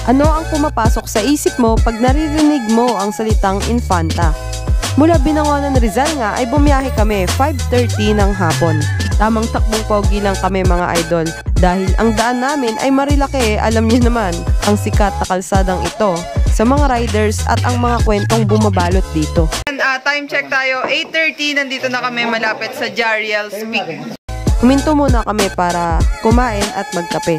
Ano ang pumapasok sa isip mo pag naririnig mo ang salitang Infanta? Mula Binangonan, Rizal nga ay bumiyahe kami 5:30 ng hapon. Tamang takbong pogi lang kami mga idol dahil ang daan namin ay Marilake, alam niyo naman, ang sikat na kalsadang ito sa mga riders at ang mga kwentong bumabalot dito. Time check tayo, 8:30, nandito na kami malapit sa Jariel Peak. Huminto muna kami para kumain at magkape.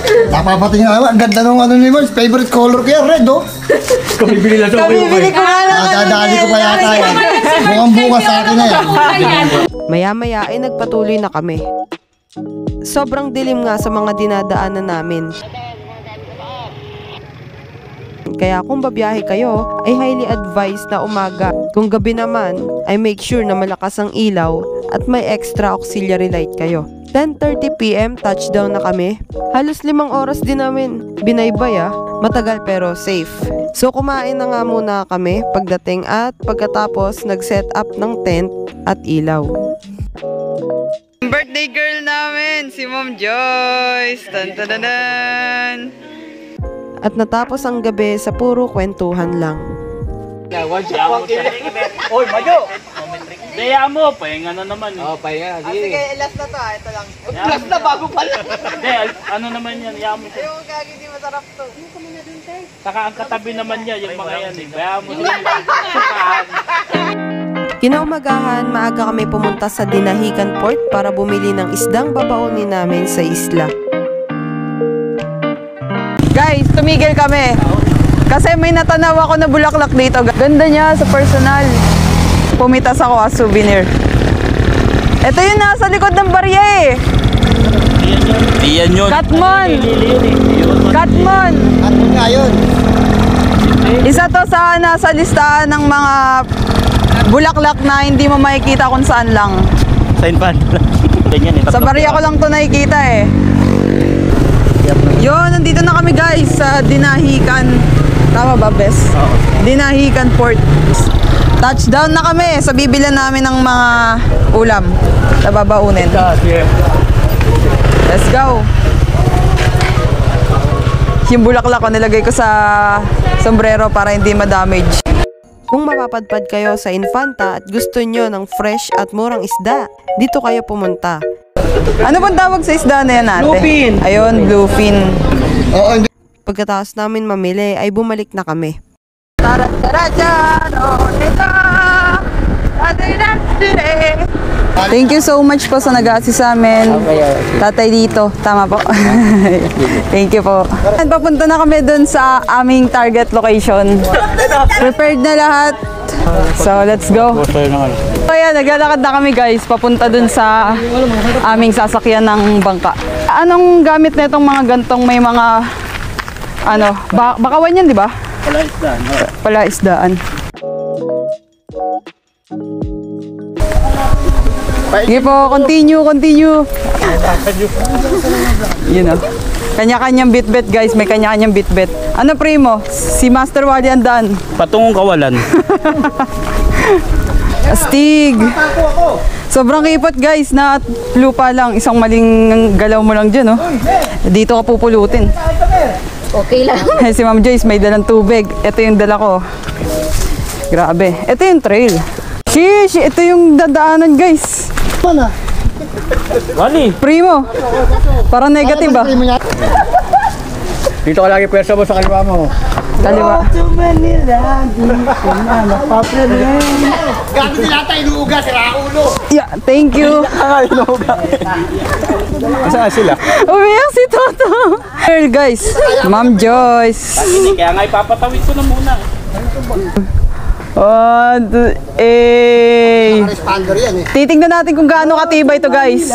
Napapatingin ako, ang ganda nung ano ni Mars, favorite color ko yan, red oh. Kabibili lang sa Kabibili ko nga lang. Dadali ko pa yata yan. Mukhang bukas sa akin na yan. Maya-maya ay nagpatuloy na kami. Sobrang dilim nga sa mga dinadaanan namin. Kaya kung babiyahe kayo, ay highly advised na umaga. Kung gabi naman, ay make sure na malakas ang ilaw at may extra auxiliary light kayo. 10:30 PM, touchdown na kami. Halos 5 oras din namin binaybay Matagal pero safe. So kumain na nga muna kami pagdating at pagkatapos nag-set up ng tent at ilaw. Birthday girl namin, si Mom Joyce. Tan-tan-tan. At natapos ang gabi sa puro kwentuhan lang. Oy, Majo! Daya mo, pahinga na naman. Oo, pahinga. Sige, last na to ito lang. Last na, bago pala. Hindi, ano naman yan, yamo siya. Ayun, gagi, di masarap to. Saka ang katabi naman niya, yung mga yan, kaya mo din sukahan. Kinaumagahan, maaga kami pumunta sa Dinahican Port para bumili ng isdang babaonin namin sa isla. Guys, tumigil kami. Kasi may natanaw ako na bulaklak dito. Ganda niya sa personal. Pumitas ako as souvenir. Ito yung nasa likod ng barya Diyan yun. Katmon! Katmon! Katmon nga yun. Isa to sa nasa listahan ng mga bulaklak na hindi mo makikita kung saan lang. Sa Infanta. Sa barya ko lang to nakikita Yun, nandito na kami guys sa Dinahican. Tama ba, Bes? Dinahican Port. Touchdown na kami sa bibilan namin ng mga ulam na babaunin. Let's go! Yung bulaklak ko nilagay ko sa sombrero para hindi ma-damage. Kung mapapadpad kayo sa Infanta at gusto nyo ng fresh at murang isda, dito kayo pumunta. Ano pong tawag sa isda na yan ate? Bluefin! Ayun, bluefin. Oo, Pagkatapos namin mamili ay bumalik na kami. Thank you so much po sa nag-assist sa amin. Tatay dito, tama po. Thank you po. Papunta na kami dun sa aming target location. Prepared na lahat. So let's go. Kaya naglalakad na kami guys, papunta dun sa aming sasakyan ng bangka. Anong gamit na itong mga gantong may mga bakawan yan, di ba? Palaisdaan. Palaisdaan. Sige po, continue. Yun Kanya-kanyang bit-bit guys, may kanya-kanyang bit-bit. Ano primo? Si Master Wally andan. Patungong kawalan. Astig. Sobrang kipot guys, na lupa lang. Isang maling galaw mo lang dyan Dito ka pupulutin. Okay lang. Si Ma'am Joyce may dalang tubig. Ito yung dala ko. Grabe. Ito yung trail. Sheesh! Ito yung dadaanan guys. Wally! Primo! Parang negative ba? Dito ka lagi pwersa mo sa kaliwa mo. Kaliwa. Gagawin nila tayo inuuga, sira ulo. Yeah, thank you. Saan sila? Umiyak si Toto. Girl guys, Ma'am Joyce. Kaya nga ipapatawid ko na muna. Responder yan Titingnan natin kung gaano katibay ito guys.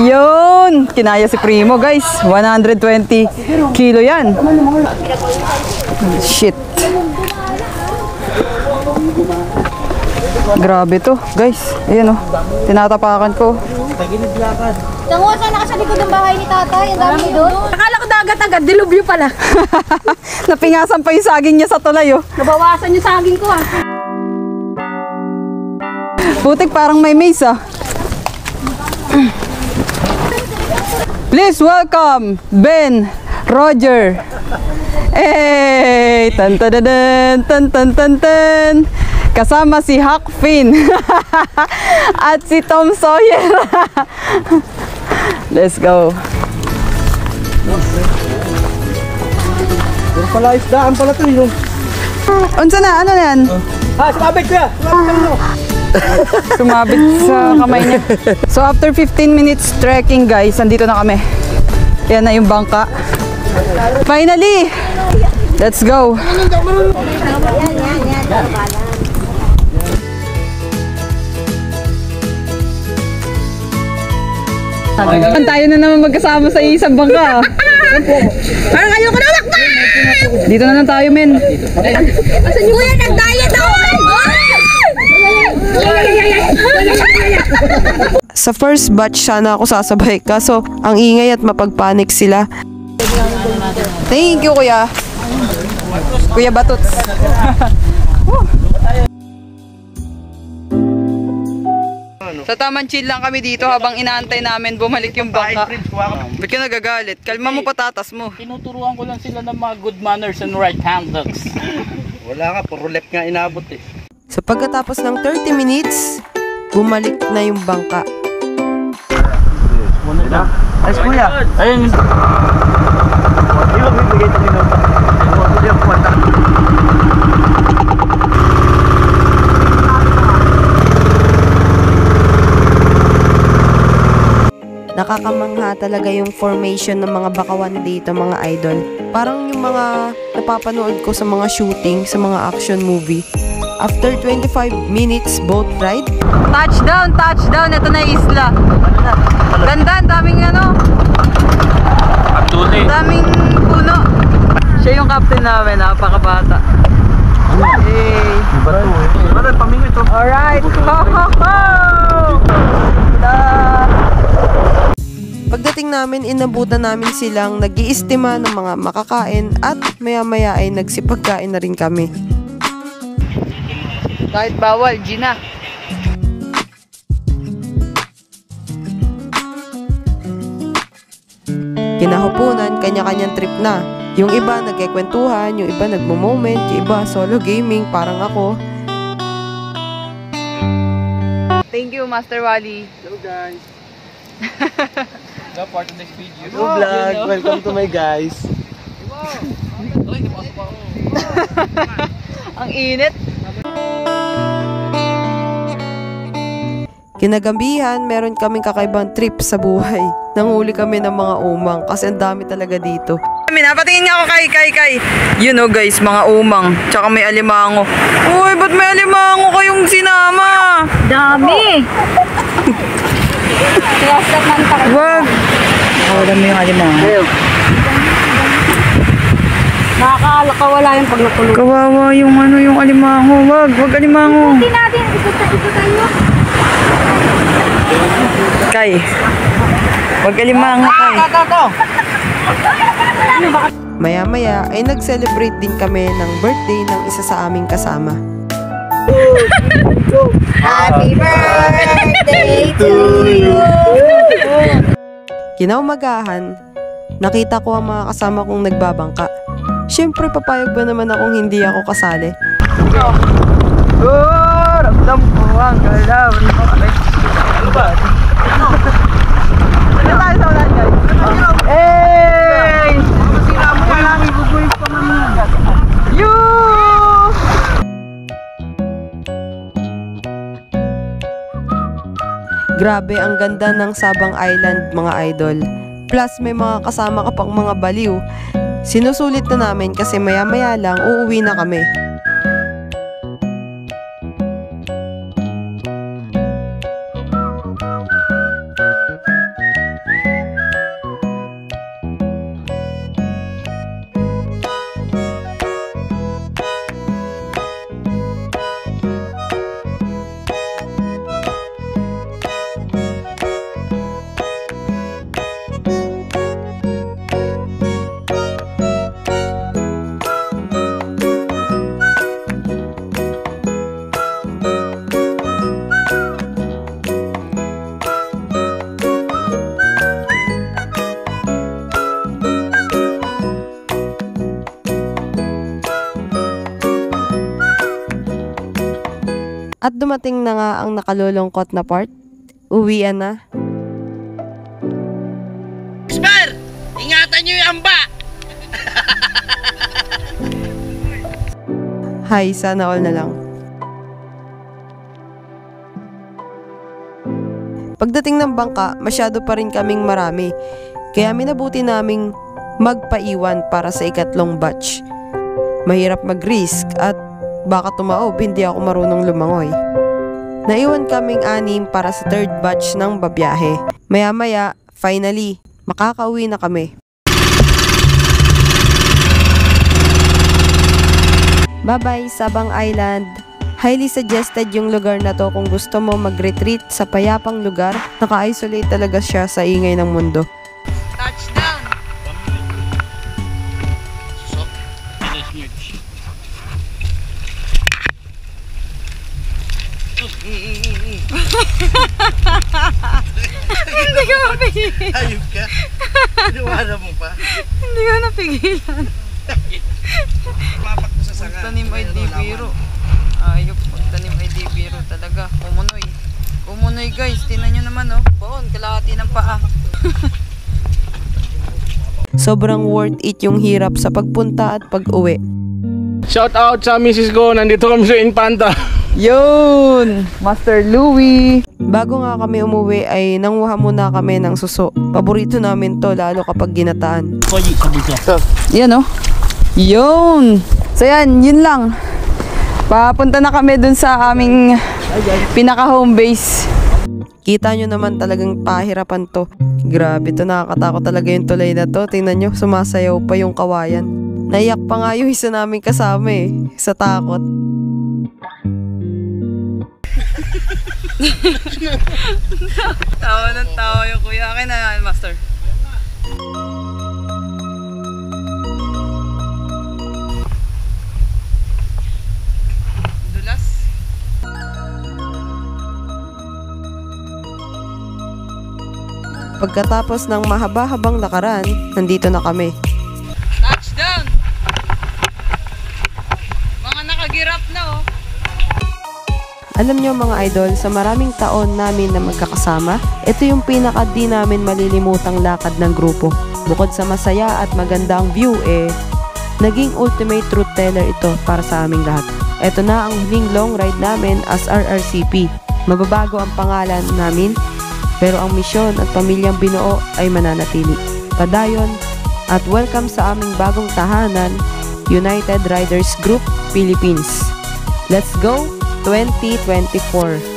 Yun. Kinaya si Primo guys. 120 kilo yan. Shit. Grabe to guys. Ayan tinatapakan ko. Tango, sana ka sa likod ng bahay ni tatay. Ang dami doon. Akala ko dagat agad. Dilubyo pala. Napingasan pa yung saging niya sa tulay Nabawasan yung saging ko Butik parang may maze Please welcome Ben, Roger. Hey! Tan tan tan tan tan tan. Kasama si Huck Finn at si Tom Sawyer. Let's go. Puro pala isdaan pala ito yun. Unsa na? Ano na yan? Sumabit kuya! Sumabit sa kamay niya. So after 15 minutes trekking guys, andito na kami. Yan na yung bangka. Finally! Let's go! Tayo na naman magkasama sa isang bangka. Parang kayo ko na lakban! Dito na lang tayo, men. Kuya, nag-diet ako! Sa first batch sana ako sasabay, kaso ang ingay at mapagpanik sila. Thank you, kuya. Kuya Batuts. Sa tamang chill lang kami dito habang inaantay namin bumalik yung bangka. Ba't ka nagagalit? Kalma mo patatas mo. Tinuturuan ko lang sila ng mga good manners and right handles. Wala nga, puro left nga inabot eh. So pagkatapos ng 30 minutes, bumalik na yung bangka. Ayos kuya! Ayun. Nakakamangha talaga yung formation ng mga bakawan dito, mga idol. Parang yung mga napapanood ko sa mga shooting, sa mga action movie. After 25 minutes boat ride, Touchdown, touchdown. Ito na yung isla. Ganda, ang daming ano, Actually. daming puno. Siya yung captain namin, napakabata. Hey. Ba't pamingit ito? Alright. Ho, ho, ho! pagdating namin, inabutan namin silang nag-iistima ng mga makakain at maya-maya ay nagsipagkain na rin kami. Kahit bawal, Gina. Kinahupunan, kanya-kanyang trip na. Yung iba nagkikwentuhan, yung iba nagmo-moment, yung iba solo gaming, parang ako. Thank you, Master Wally. Hello guys! No part of this video. Hello vlog! Welcome to my guys! Ang init. Kinagabihan, meron kaming kakaibang trip sa buhay. Nanguli kami ng mga umang kasi ang dami talaga dito. Napatingin niya ako kay. You know guys, mga umang. Tsaka may alimango. Uy, ba't may alimango kayong sinama? Dami! Kaya sa manta ka. Wag. Nakawalan mo yung alimango. Nakakawala yung pag nakulong. Kawawa yung ano, yung alimango. Wag alimango. Hindi natin, ikot tayo. Kay. Wag alimango, Kay. Maya-maya ay nag-celebrate din kami ng birthday ng isa sa aming kasama. Happy birthday to you! Kinaumagahan, nakita ko ang mga kasama kong nagbabangka. Siyempre, papayag ba naman akong hindi ako kasali? Ramdam ko ang galaw. Ano ba? Ano tayo sa ulan, guys? Hey! Sila mo yan lang, ibubuhin pa man. Grabe, ang ganda ng Sabang Island, mga idol. Plus, may mga kasama ka pang mga baliw. Sinusulit na namin kasi maya-maya lang uuwi na kami. At dumating na nga ang nakalulungkot na part. Uwian na. Spar! Ingatan nyo yung amba! Hay, sana all na lang. Pagdating ng bangka, masyado pa rin kaming marami. Kaya minabuti naming magpaiwan para sa ikatlong batch. Mahirap mag-risk at baka tumaob, hindi ako marunong lumangoy. Naiwan kaming 6 para sa third batch ng babiyahe. Maya-maya, finally, makakauwi na kami. Bye-bye, Sabang Island! Highly suggested yung lugar na to kung gusto mo mag-retreat sa payapang lugar. Naka-isolate talaga siya sa ingay ng mundo. Touchdown! Hindi ko mapigilan. Ayun ka. Iniwala mo pa. Hindi ko napigilan. Mapak mo sa sanga. Tanim ay di biro. Ayop, pagtanim ay di biro talaga. Umunoy. Umunoy guys, tinan nyo naman oh. Baon, kalahati ng paa. Sobrang worth it yung hirap sa pagpunta at pag-uwi. Shout out sa Mrs. Go, nandito kami sa Infanta. Yun! Master Louie! Bago nga kami umuwi ay nanguha muna kami ng suso. Paborito namin to lalo kapag ginataan. Yan oh. Yun! So yan, yun lang. Papunta na kami dun sa aming pinaka-home base. Kita nyo naman talagang pahirapan to. Grabe to, nakakatakot talaga yung tulay na to. Tingnan nyo, sumasayaw pa yung kawayan. Naiyak pa nga yung isa namin kasama eh, sa takot. Tawa ng tawa yung kuya. Akin na, Master. Dulas. Pagkatapos ng mahaba-habang lakaran, nandito na kami. Touchdown! Mga nakagirap na oh. Alam nyo mga idol, sa maraming taon namin na magkakasama, ito yung pinaka di namin malilimutang lakad ng grupo. Bukod sa masaya at magandang view naging ultimate truth teller ito para sa aming lahat. Ito na ang huling long ride namin as RRCP. Mababago ang pangalan namin, pero ang misyon at pamilyang binuo ay mananatili. Padayon at welcome sa aming bagong tahanan, United Riders Group Philippines. Let's go 2024!